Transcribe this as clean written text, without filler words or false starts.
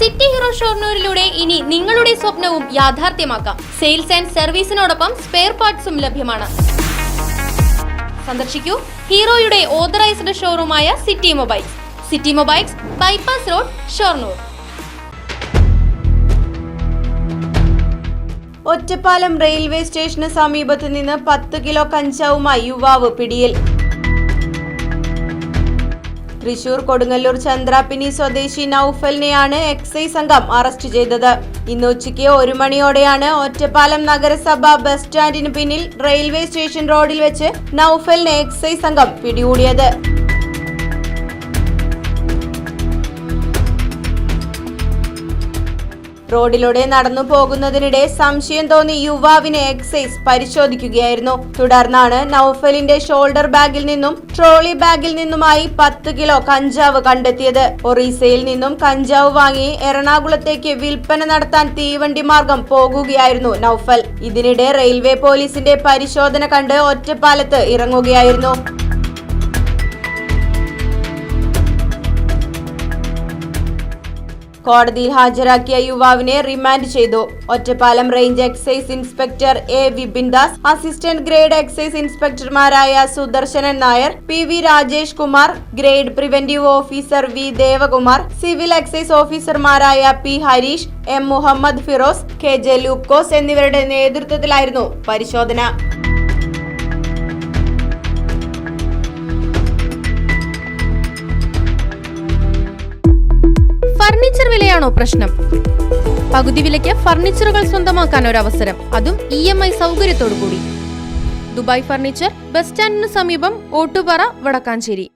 City hero ഷൊർണൂരിലൂടെ ഇനി നിങ്ങളുടെ സ്വപ്നവും യാഥാർത്ഥ്യമാക്കാം. സെയിൽസ് ആൻഡ് സർവീസിനോടൊപ്പം സ്പെയർ പാർട്സും ലഭ്യമാണ്. സന്ദർശിക്കൂ ഹീറോയുടെ ഓതറൈസ്ഡ് ഷോറൂമായ City Mobiles. City Mobiles, bypass road, Shoranur. Ottapalam railway സ്റ്റേഷന് സമീപത്തു നിന്ന് 10 കിലോ കഞ്ചാവുമായി യുവാവ് പിടിയിൽ. തൃശൂർ കൊടുങ്ങല്ലൂർ ചന്ദ്രാപിനി സ്വദേശി നൌഫലിനെയാണ് എക്സൈസ് സംഘം അറസ്റ്റ് ചെയ്തത്. ഇന്ന് ഉച്ചയ്ക്ക് 1 മണിയോടെയാണ് ഒറ്റപ്പാലം നഗരസഭ ബസ് സ്റ്റാൻഡിന് പിന്നിൽ റെയിൽവേ സ്റ്റേഷൻ റോഡിൽ വെച്ച് നൌഫലിനെ എക്സൈസ് സംഘം പിടികൂടിയത്. റോഡിലൂടെ നടന്നു പോകുന്നതിനിടെ സംശയം തോന്നി യുവാവിനെ എക്സൈസ് പരിശോധിക്കുകയായിരുന്നു. തുടർന്നാണ് നൌഫലിന്റെ ഷോൾഡർ ബാഗിൽ നിന്നും ട്രോളി ബാഗിൽ നിന്നുമായി 10 കിലോ കഞ്ചാവ് കണ്ടെത്തിയത്. ഒറീസയിൽ നിന്നും കഞ്ചാവ് വാങ്ങി എറണാകുളത്തേക്ക് വിൽപ്പന നടത്താൻ തീവണ്ടി മാർഗം പോകുകയായിരുന്നു നൌഫൽ. ഇതിനിടെ റെയിൽവേ പോലീസിന്റെ പരിശോധന കണ്ട് ഒറ്റപ്പാലത്ത് ഇറങ്ങുകയായിരുന്നു. കോടതിയിൽ ഹാജരാക്കിയ യുവാവിനെ റിമാൻഡ് ചെയ്തു. Ottapalam range excise inspector A Vipin Das, assistant grade excise ഇൻസ്പെക്ടർമാരായ Sudarsanan Nair, P Rajesh Kumar, grade preventive officer V Devakumar, civil excise ഓഫീസർമാരായ P Harish, M Muhammad Firoz, K J Lukose എന്നിവരുടെ നേതൃത്വത്തിലായിരുന്നു പരിശോധന. ഫർണിച്ചർ വിലയാണോ പ്രശ്നം? പകുതി വിലയ്ക്ക് ഫർണിച്ചറുകൾ സ്വന്തമാക്കാൻ ഒരു അവസരം, അതും EMI സൗകര്യത്തോടു കൂടി. ദുബായ് ഫർണിച്ചർ, ബസ് സ്റ്റാൻഡിന് സമീപം, ഓട്ടുപാറ, വടക്കാഞ്ചേരി.